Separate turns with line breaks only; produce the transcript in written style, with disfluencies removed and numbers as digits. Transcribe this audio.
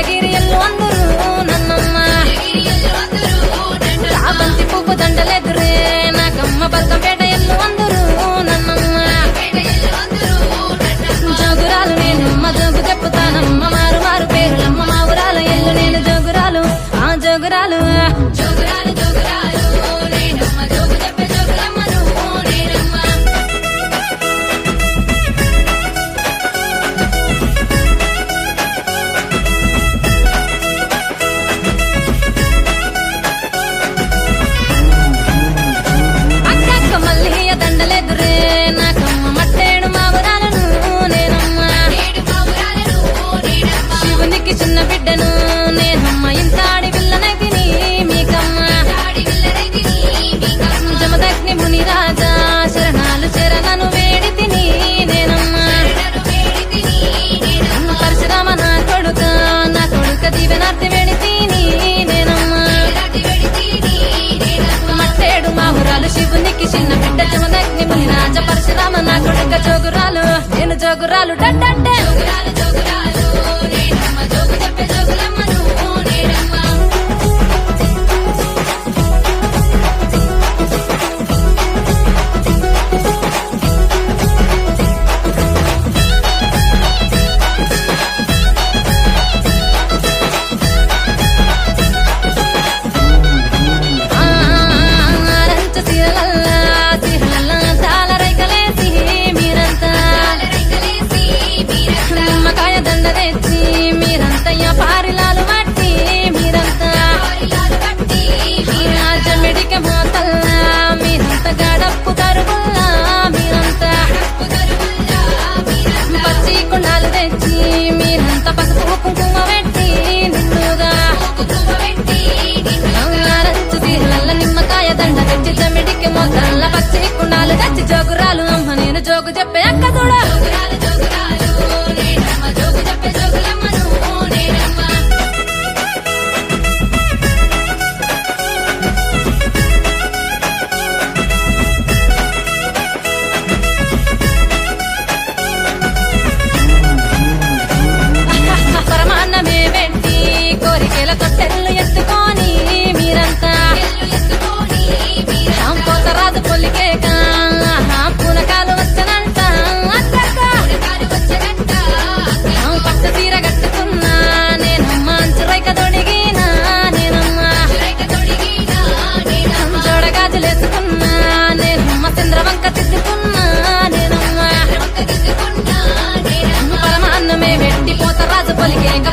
ఉదయగిరి ఎల్లు అందరూ నన్నమ్మ చాబంతి పువ్వు దండలెదురే నాకమ్మ బల్కంపేట ఎల్లు అందరూ నన్నమ్మ జోగురాలు నేనమ్మ జోగు చెప్పుతానమ్మ మారు మారు పేరులమ్మ మా ఊరాల ఎల్లు నేను జోగురాలు ఆ జోగురాలు జోగురాలు జోగురాలు నేనమ్మ జోగు చెప్పే జోగులమ్మ నువ్వు నేనమ్మ అక్కక్క మల్లియ దండలెదురే నాకమ్మ మట్టేడు మా ఊరాలను నేనమ్మ శివునికి చిన్న బిడ్డను నేనమ్మ ఇంతాడి పిల్లనైతిని మీకమ్మ జమదగ్ని ముని రాజా శరణాలు శరణను వేడి తిని నేనమ్మ పరశురామ నా కొడుక దీవెనార్తి వేడి తిని నేనమ్మ మట్టేడు మా ఊరాలు శివునికి చిన్న బిడ్డ జమదగ్ని ముని రాజ పరశురామ నా కొడుక జోగురాలు నేను జోగురాలు డడ్డంటే జోగురాలు జోగురాలు నేనమ్మ జోగు చెప్పే జోగులమ్మ నువ్వు నేనమ్మ ఆరంచ సీరలల్లా సీరలల్లా తాళ రైకలేసి మీరంతా నిమ్మకాయ దండ తెచ్చి మీరంతయ్య పారిలాలు మట్టి మీరంతా జమిడిక మోతల్లా మీరంతా గడప్పు కరుగుల్లా మీరంతా పచ్చి కుండాలు తెచ్చి మీరంతా పసుపు కుంకుమ పెట్టి నిండుగా రంచు తీరులల్ల నిమ్మకాయ దండ తెచ్చి జమిడికి మోతల్లా పచ్చి కుండాలు తెచ్చి జోగురాలు అమ్మ నేను జోగు చెప్పే అక్క చూడ జోగురాలు జోగురాలు నేనమ్మ జోగు చెప్పే జోగులమ్మ నువ్వు నేనమ్మ పరమాన్నమే పెట్టి కోరికల తొట్టెళ్ళు ఎత్తుకొని మీరంతా పోతరాజు పొలికేక పూనకాలు వచ్చనంట పట్ట తీర కట్టుకున్నా నేనమ్మ అంచురైక తొడిగినా నేనమ్మ జోడగాజులేసుకున్నా నేనమ్మ చంద్రవంక తిట్టుకున్నా నేనమ్మ పరమాన్నమే పెట్టి పోతరాజు పొలికేక